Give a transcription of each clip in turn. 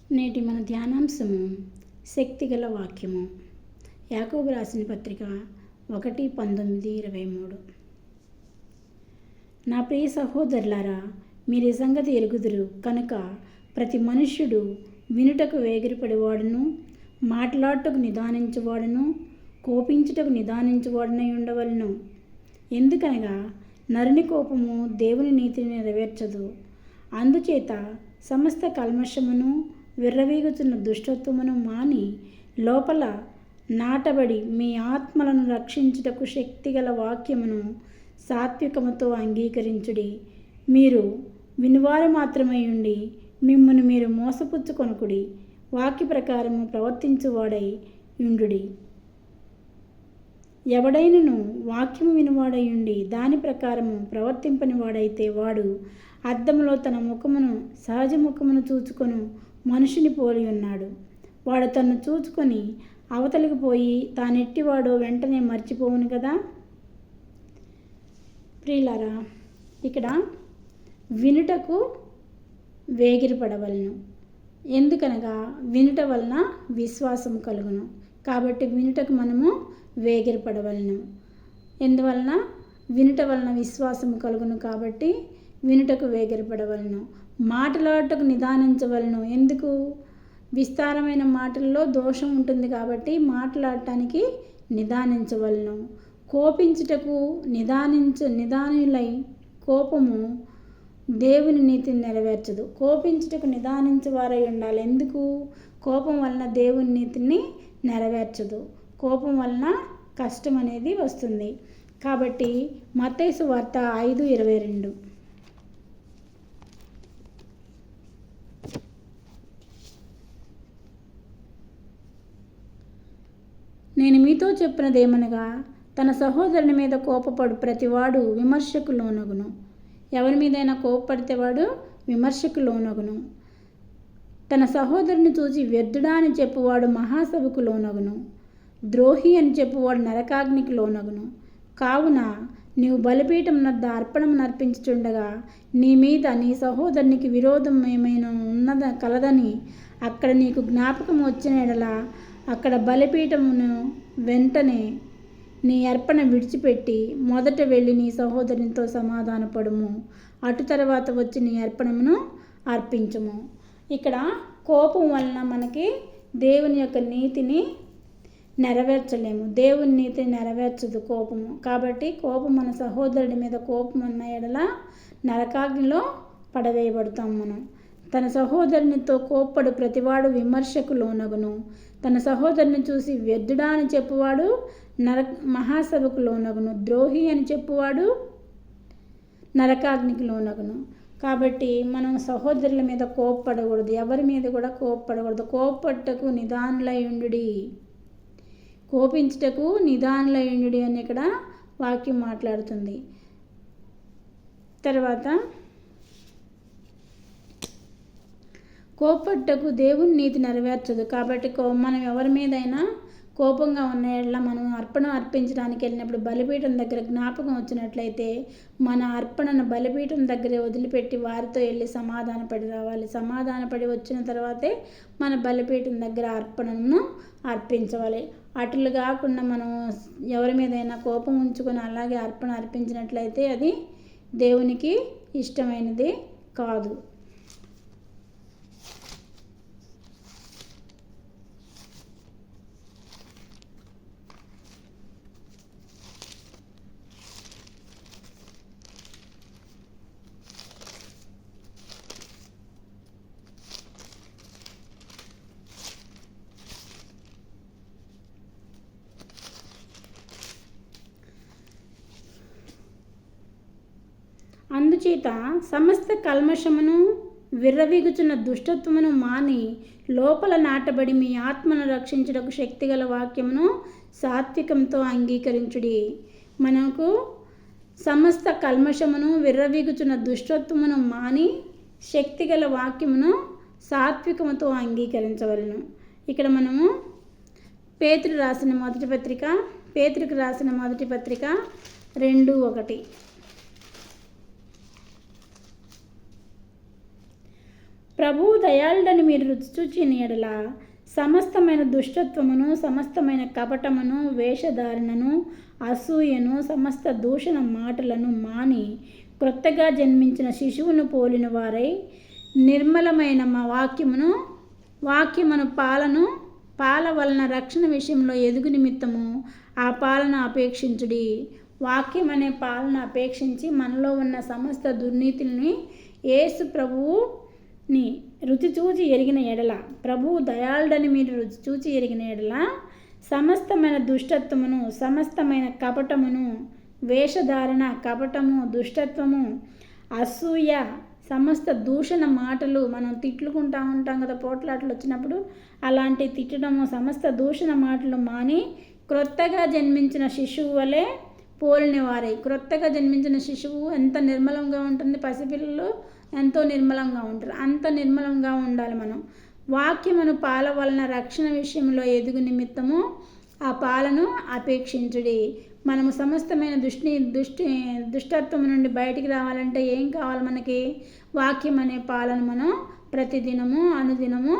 నేటి మన ధ్యానాంశము శక్తిగల వాక్యము. యాకోబు రాసిన పత్రిక 1:19-23. నా ప్రియ సహోదరులారా, మీరు సంగతి ఎరుగుదురు కనుక ప్రతి మనుష్యుడు వినుటకు వేగిరపడేవాడును, మాట్లాడుటకు నిదానించువాడును, కోపించుటకు నిదానించువాడునై ఉండవలను. ఎందుకనగా నరుని కోపము దేవుని నీతిని నెరవేర్చదు. అందుచేత సమస్త కల్మషమును, విర్రవీగుతున్న దుష్టత్వమును మాని లోపల నాటబడి మీ ఆత్మలను రక్షించుటకు శక్తిగల వాక్యమును సాత్వికముతో అంగీకరించుడి. మీరు వినువారు మాత్రమై ఉండి మిమ్మును మీరు మోసపుచ్చుకొనుకుడి. వాక్య ప్రకారము ప్రవర్తించువాడై ఉండుడి. ఎవడైనను వాక్యము వినువాడై ఉండి దాని ప్రకారము ప్రవర్తింపని వాడైతే వాడు అద్దములో తన ముఖమును సహజ ముఖమును చూచుకొను మనుషుని పోలి ఉన్నాడు. వాడు తన్ను చూచుకొని అవతలికి పోయి తానెట్టివాడో వెంటనే మర్చిపోవును కదా. ప్రియులారా, ఇక్కడ వినుటకు వేగిరపడవలను. ఎందుకనగా వినుట వలన విశ్వాసం కలుగును. కాబట్టి వినుటకు మనము వేగిరపడవలను. ఎందువలన? వినుట వలన విశ్వాసము కలుగును కాబట్టి వినుటకు వేగిరపడవలను. మాట్లాడటకు నిదానించవలను. ఎందుకు? విస్తారమైన మాటల్లో దోషం ఉంటుంది కాబట్టి మాట్లాడటానికి నిదానించవలను. కోపించుటకు నిదానులై కోపము దేవుని నీతిని నెరవేర్చదు. కోపించుటకు నిదానించేవారై ఉండాలి. ఎందుకు? కోపం వలన దేవుని నీతిని నెరవేర్చదు. కోపం వలన కష్టం అనేది వస్తుంది. కాబట్టి మత్తయి సువార్త 5:22. నేను మీతో చెప్పినదేమనగా, తన సహోదరుని మీద కోపపడు ప్రతివాడు విమర్శకు లోనగును. ఎవరి మీదైనా కోపపడితే వాడు విమర్శకు లోనగును. తన సహోదరుని చూసి వ్యర్థుడా అని చెప్పువాడు మహాసభకు లోనగును. ద్రోహి అని చెప్పువాడు నరకాగ్నికి లోనగును. కావున నీవు బలిపీఠం వద్ద అర్పణం నర్పించుచుండగా నీ మీద నీ సహోదరునికి విరోధం ఏమైనా కలదని అక్కడ నీకు జ్ఞాపకం వచ్చిన ఎడల అక్కడ బలిపీఠమును వెంటనే నీ అర్పణ విడిచిపెట్టి మొదట వెళ్ళి నీ సహోదరునితో సమాధానపడుము. అటు తర్వాత వచ్చి నీ అర్పణమును అర్పించము. ఇక్కడ కోపం వలన మనకి దేవుని యొక్క నీతిని నెరవేర్చలేము. దేవుని నీతిని నెరవేర్చదు కోపము. కాబట్టి కోపం మన సహోదరుడి మీద కోపం అన్న ఎడల నరకాగ్నిలో పడవేయబడతాం మనం. తన సహోదరునితో కోప్పడు ప్రతివాడు విమర్శకు లోనగును. తన సహోదరుని చూసి వ్యర్థుడా అని చెప్పువాడు మహాసభకు లోనగును. ద్రోహి అని చెప్పువాడు నరకాగ్నికి లోనగును. కాబట్టి మనం సహోదరుల మీద కోప్పడకూడదు. ఎవరి మీద కూడా కోప్పడకూడదు. కోప్పట్టకు నిదానులై ఉండుడి, కోపించుటకు నిదానులై ఉండుడి అని ఇక్కడ వాక్యం మాట్లాడుతుంది. తర్వాత కోపట్టకు దేవుని నీతి నెరవేర్చదు. కాబట్టి మనం ఎవరి మీదైనా కోపంగా ఉన్న ఎడల మనం అర్పణ అర్పించడానికి వెళ్ళినప్పుడు బలిపీఠం దగ్గర జ్ఞాపకం వచ్చినట్లయితే మన అర్పణను బలిపీఠం దగ్గరే వదిలిపెట్టి వారితో వెళ్ళి సమాధానపడి రావాలి. సమాధానపడి వచ్చిన తర్వాతే మన బలిపీఠం దగ్గర అర్పణను అర్పించవాలి. అట్లు కాకుండా మనం ఎవరి మీదైనా కోపం ఉంచుకొని అలాగే అర్పణ అర్పించినట్లయితే అది దేవునికి ఇష్టమైనది కాదు. అందుచేత సమస్త కల్మషమును, విర్రవీగుచున్న దుష్టత్వమును మాని లోపల నాటబడి మీ ఆత్మను రక్షించుటకు శక్తిగల వాక్యమును సాత్వికంతో అంగీకరించుడి. మనకు సమస్త కల్మషమును, విర్రవీగుచున్న దుష్టత్వమును మాని శక్తిగల వాక్యమును సాత్వికముతో అంగీకరించవలను. ఇక్కడ మనము పేతురుకు రాసిన మొదటి పత్రిక 2:1. ప్రభువు దయాళుడని మీరు రుచి చూచిన ఎడల సమస్తమైన దుష్టత్వమును, సమస్తమైన కపటమును, వేషధారణను, అసూయను, సమస్త దూషణ మాటలను మాని క్రొత్తగా జన్మించిన శిశువును పోలిన వారై నిర్మలమైన మా వాక్యమును పాల వలన రక్షణ విషయంలో ఎదుగు నిమిత్తము ఆ పాలన అపేక్షించుడి. వాక్యం అనే పాలన అపేక్షించి మనలో ఉన్న సమస్త దుర్నీతిని యేసు ప్రభువుని రుచి చూచి ఎరిగిన ఎడల, ప్రభువు దయాళుడని మీరు రుచి చూచి ఎరిగిన ఎడల సమస్తమైన దుష్టత్వమును, సమస్తమైన కపటమును, వేషధారణ, కపటము, దుష్టత్వము, అసూయ, సమస్త దూషణ మాటలు, మనం తిట్టుకుంటూ ఉంటాం కదా పోట్లాటలు వచ్చినప్పుడు, అలాంటి తిట్టడము, సమస్త దూషణ మాటలు మాని క్రొత్తగా జన్మించిన శిశువు వలె పోలిన వారై. క్రొత్తగా జన్మించిన శిశువు ఎంత నిర్మలంగా ఉంటుంది, పసిపిల్లలు ఎంతో నిర్మలంగా ఉంటారు, అంత నిర్మలంగా ఉండాలి మనం. వాక్యమును పాల వలన రక్షణ విషయంలో ఎదుగు నిమిత్తము ఆ పాలను అపేక్షించుడి. మనము సమస్తమైన దుష్టత్వం నుండి బయటికి రావాలంటే ఏం కావాలి మనకి? వాక్యం అనే పాలను మనం ప్రతిదినము అనుదినము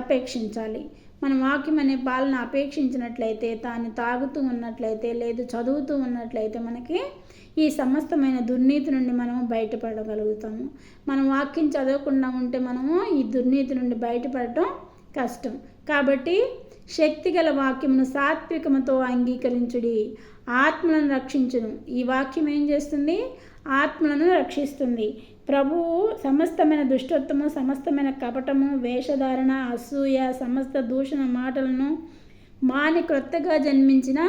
అపేక్షించాలి. మనం వాక్యం అనే పాలన అపేక్షించినట్లయితే, దాన్ని తాగుతూ ఉన్నట్లయితే, లేదు చదువుతూ ఉన్నట్లయితే మనకి ఈ సమస్తమైన దుర్నీతి నుండి మనము బయటపడగలుగుతాము. మనం వాక్యం చదవకుండా ఉంటే మనము ఈ దుర్నీతి నుండి బయటపడటం కష్టం. కాబట్టి శక్తిగల వాక్యమును సాత్వికముతో అంగీకరించుడి, ఆత్మలను రక్షించును. ఈ వాక్యం ఏం చేస్తుంది? ఆత్మలను రక్షిస్తుంది. ప్రభువు సమస్తమైన దుష్టత్వము, సమస్తమైన కపటము, వేషధారణ, అసూయ, సమస్త దూషణ మాటలను మాని క్రొత్తగా జన్మించిన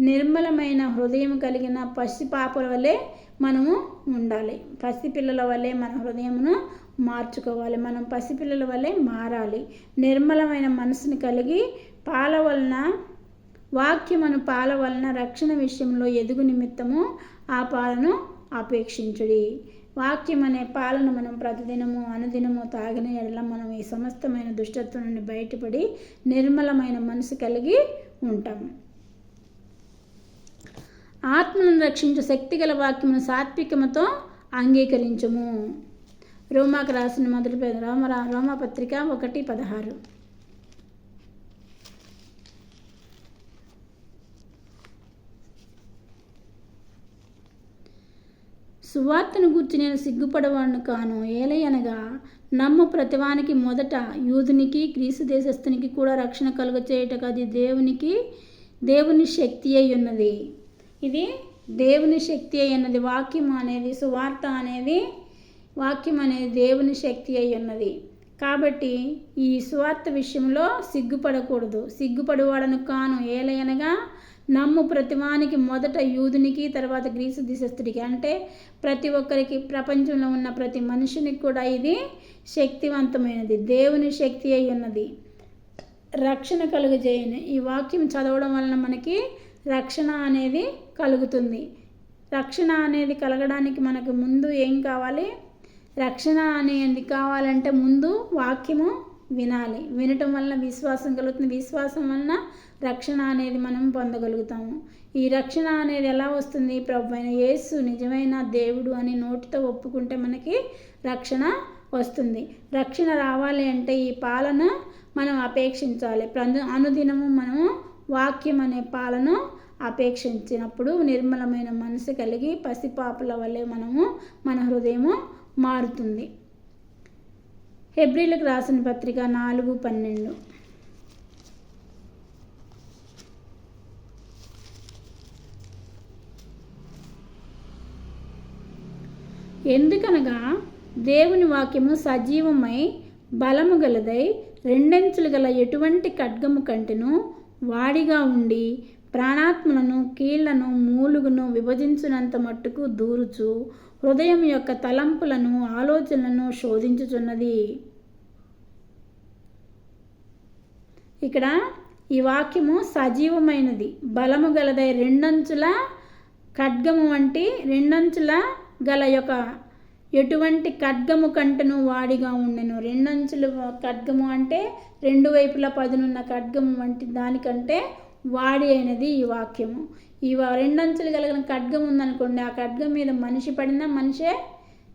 నిర్మలమైన హృదయం కలిగిన పసిపాపల వలె మనము ఉండాలి. పసిపిల్లల వలె మన హృదయమును మార్చుకోవాలి. మనం పసిపిల్లల వలె మారాలి. నిర్మలమైన మనసుని కలిగి వాక్యమును పాల వలన రక్షణ విషయంలో ఎదుగు నిమిత్తము ఆ పాలను అపేక్షించుడి. వాక్యం అనే పాలను మనం ప్రతిదినము అనుదినము తాగిన ఎడల మనం ఈ సమస్తమైన దుష్టత్వం నుండి బయటపడి నిర్మలమైన మనసు కలిగి ఉంటాము. ఆత్మను రక్షించు శక్తిగల వాక్యమును సాత్వికముతో అంగీకరించుము. రోమాకు రాసిన మొదటి రోమపత్రిక 1:16. సువార్తను గూర్చి నేను సిగ్గుపడవాడును కాను. ఏలయనగా నమ్ము ప్రతివానికి మొదట యూదునికి, గ్రీసు దేశస్థునికి కూడా రక్షణ కలుగచేయుటకు అది దేవుని శక్తి అయి ఉన్నది. ఇది దేవుని శక్తి అయి ఉన్నది. వాక్యం అనేది, సువార్త అనేది, వాక్యం అనేది దేవుని శక్తి అయి ఉన్నది. కాబట్టి ఈ సువార్త విషయంలో సిగ్గుపడకూడదు. సిగ్గుపడవాడను కాను. ఏలయనగా నమ్ము ప్రతివానికి మొదట యూదునికి, తర్వాత గ్రీసు దేశస్థుడికి, అంటే ప్రతి ఒక్కరికి, ప్రపంచంలో ఉన్న ప్రతి మనుషునికి కూడా ఇది శక్తివంతమైనది, దేవుని శక్తి అయి ఉన్నది, రక్షణ కలుగజేయను. ఈ వాక్యం చదవడం వలన మనకి రక్షణ అనేది కలుగుతుంది. రక్షణ అనేది కలగడానికి మనకు ముందు ఏం కావాలి? రక్షణ అనేది కావాలంటే ముందు వాక్యము వినాలి. వినటం వలన విశ్వాసం కలుగుతుంది. విశ్వాసం వలన రక్షణ అనేది మనం పొందగలుగుతాము. ఈ రక్షణ అనేది ఎలా వస్తుంది? ప్రభు అయిన యేసు నిజమైన దేవుడు అని నోటితో ఒప్పుకుంటే మనకి రక్షణ వస్తుంది. రక్షణ రావాలి అంటే ఈ పాలన మనం అపేక్షించాలి. అనుదినము మనము వాక్యం అనే పాలను అపేక్షించినప్పుడు నిర్మలమైన మనసు కలిగి పసిపాపల వల్లే మన హృదయము మారుతుంది. హెబ్రీలకు రాసిన పత్రిక 4:12. ఎందుకనగా దేవుని వాక్యము సజీవమై బలము గలదై రెండంచులు గల ఎటువంటి ఖడ్గము కంటెను వాడిగా ఉండి ప్రాణాత్మలను, కీళ్లను, మూలుగును విభజించునంత మట్టుకు దూరుచు హృదయం యొక్క తలంపులను, ఆలోచనలను శోధించుచున్నది. ఇక్కడ ఈ వాక్యము సజీవమైనది, బలము గలదై రెండంచుల ఖడ్గము వంటి, రెండంచుల గల యొక్క ఎటువంటి ఖడ్గము కంటను వాడిగా ఉండెను. రెండంచుల ఖడ్గము అంటే రెండు వైపులా పదునున్న ఖడ్గము వంటి దానికంటే వాడి అయినది ఈ వాక్యము. ఈ రెండంచులు కలిగిన ఖడ్గం ఉందనుకోండి, ఆ ఖడ్గం మీద మనిషి పడినా మనిషే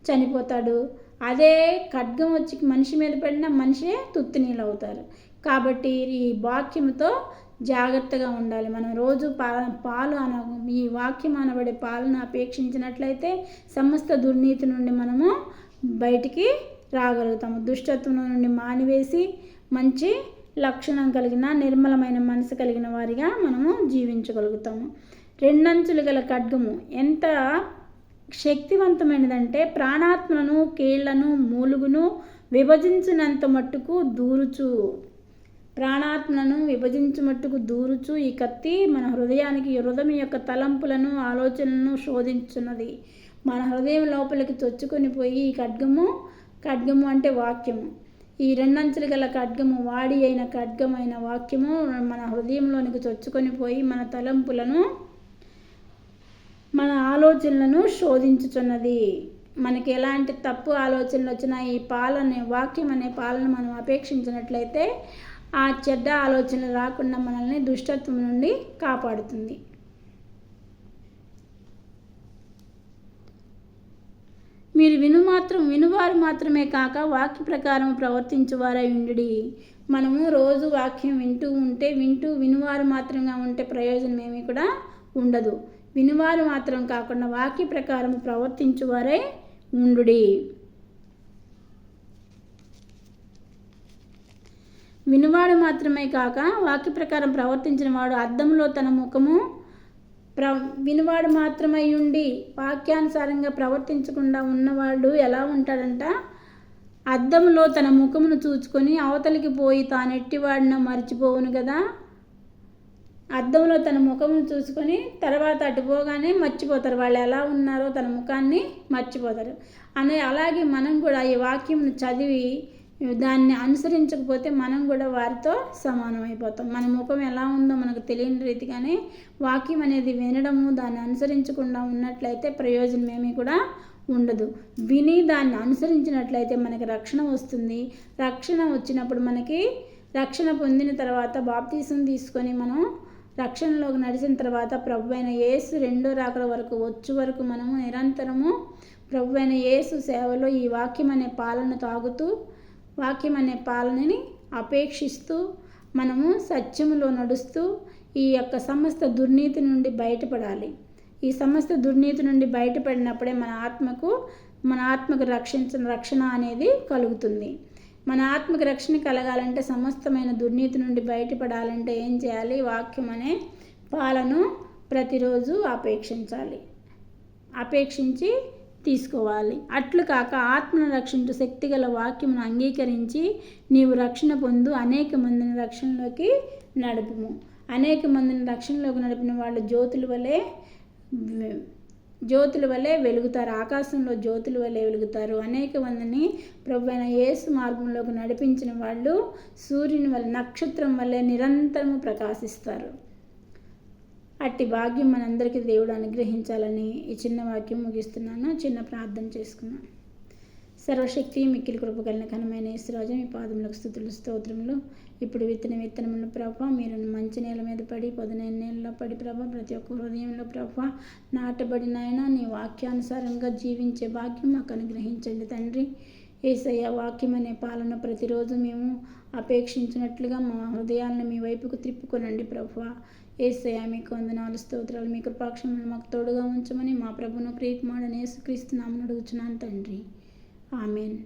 చనిపోతాడు. అదే ఖడ్గం వచ్చి మనిషి మీద పడినా మనిషే తుత్తినీళ్ళు అవుతారు. కాబట్టి ఈ వాక్యంతో జాగ్రత్తగా ఉండాలి. మనం రోజు పాలు ఈ వాక్యం అనబడే పాలను అపేక్షించినట్లయితే సమస్త దుర్నీతి నుండి మనము బయటికి రాగలుగుతాము. దుష్టత్వం నుండి మానివేసి మంచి లక్షణం కలిగిన నిర్మలమైన మనసు కలిగిన వారిగా మనము జీవించగలుగుతాము. రెండంచులు గల ఖడ్గము ఎంత శక్తివంతమైనదంటే ప్రాణాత్మలను కీళ్లను మూలుగును విభజించినంత మట్టుకు దూరుచు. ప్రాణాత్మలను విభజించుమట్టుకు దూరుచు ఈ కత్తి మన హృదయం యొక్క తలంపులను ఆలోచనలను శోధించున్నది. మన హృదయం లోపలికి చొచ్చుకొని పోయి ఈ ఖడ్గము అంటే వాక్యము, ఈ రెండంచులు గల ఖడ్గము వాడి అయిన ఖడ్గమైన వాక్యము మన హృదయంలోనికి చొచ్చుకొని పోయి మన తలంపులను మన ఆలోచనలను శోధించుచున్నది. మనకి ఎలాంటి తప్పు ఆలోచనలు వచ్చినా ఈ వాక్యం అనే పాలను మనం అపేక్షించినట్లయితే ఆ చెడ్డ ఆలోచనలు రాకుండా మనల్ని దుష్టత్వం నుండి కాపాడుతుంది. మీరు వినువారు మాత్రమే కాక వాక్య ప్రకారం ప్రవర్తించువారై ఉండుడి. మనము రోజు వాక్యం వినువారు మాత్రంగా ఉంటే ప్రయోజనం ఏమీ కూడా ఉండదు. వినువారు మాత్రం కాకుండా వాక్య ప్రకారం ప్రవర్తించువారై ఉండుడి. వినువాడు మాత్రమే కాక వాక్య ప్రకారం ప్రవర్తించిన వాడు అద్దంలో తన ముఖము వినువాడు మాత్రమై ఉండి వాక్యానుసారంగా ప్రవర్తించకుండా ఉన్నవాడు ఎలా ఉంటాడంట, అద్దంలో తన ముఖమును చూచుకొని అవతలికి పోయి తానెట్టివాడిన మర్చిపోవును కదా. అద్దంలో తన ముఖమును చూసుకొని తర్వాత అటుపోగానే మర్చిపోతారు, వాళ్ళు ఎలా ఉన్నారో తన ముఖాన్ని మర్చిపోతారు. అలాగే మనం కూడా ఈ వాక్యంను చదివి దాన్ని అనుసరించకపోతే మనం కూడా వారితో సమానం అయిపోతాం. మన ముఖం ఎలా ఉందో మనకు తెలియని రీతిగానే వాక్యం అనేది వినడము, దాన్ని అనుసరించకుండా ఉన్నట్లయితే ప్రయోజనం ఏమీ కూడా ఉండదు. విని దాన్ని అనుసరించినట్లయితే మనకి రక్షణ వస్తుంది. రక్షణ వచ్చినప్పుడు మనకి రక్షణ పొందిన తర్వాత బాప్తీసం తీసుకొని మనం రక్షణలోకి నడిచిన తర్వాత ప్రభువైన యేసు రెండో రాకడ వరకు వచ్చే వరకు మనము నిరంతరము ప్రభువైన యేసు సేవలో ఈ వాక్యం అనే పాలన తాగుతూ వాక్యం అనే పాలనని అపేక్షిస్తూ మనము సత్యములో నడుస్తూ ఈ యొక్క సమస్త దుర్నీతి నుండి బయటపడాలి. ఈ సమస్త దుర్నీతి నుండి బయటపడినప్పుడే మన ఆత్మకు రక్షణ అనేది కలుగుతుంది. మన ఆత్మకు రక్షణ కలగాలంటే సమస్తమైన దుర్నీతి నుండి బయటపడాలంటే ఏం చేయాలి? వాక్యం అనే పాలను ప్రతిరోజు అపేక్షించి తీసుకోవాలి. అట్లు కాక ఆత్మను రక్షించు శక్తిగల వాక్యమును అంగీకరించి నీవు రక్షణ పొందు అనేక మందిని రక్షణలోకి నడుపుము. అనేక మందిని రక్షణలోకి నడిపిన వాళ్ళు జ్యోతుల వలె వెలుగుతారు. ఆకాశంలో జ్యోతుల వలె వెలుగుతారు. అనేక మందిని ప్రభువైన యేసు మార్గంలోకి నడిపించిన వాళ్ళు సూర్యుని వలె నక్షత్రం వలె నిరంతరము ప్రకాశిస్తారు. అట్టి భాగ్యం మనందరికీ దేవుడు అనుగ్రహించాలని ఈ చిన్న వాక్యం ముగిస్తున్నాను. చిన్న ప్రార్థన చేసుకున్నాను. సర్వశక్తి మిక్కిలి కృప కలిగిన ఘనమైన యేసురాజు మీ పాదములకు స్తుతులు స్తోత్రములు. ఇప్పుడు విత్తనములను ప్రభా మీరు మంచి నేల మీద పడి పొదనైన నేలలో పడి ప్రభా ప్రతి ఒక్క హృదయంలో ప్రభా నాటబడిన ఆయన నీ వాక్యానుసారంగా జీవించే భాగ్యం మాకు అనుగ్రహించండి తండ్రి. యేసయ్య వాక్యం అనే పాలన ప్రతిరోజు మేము అపేక్షించినట్లుగా మా హృదయాలను మీ వైపుకు త్రిప్పుకొనండి ప్రభా. యేసయ్య మీకు వందనాలు స్తోత్రాలు. మీ కృపాక్షములు మాకు తోడుగా ఉంచమని మా ప్రభును ప్రియకుమారుడైన యేసుక్రీస్తు నామమున అడుగుచున్నాను తండ్రి. ఆమెన్.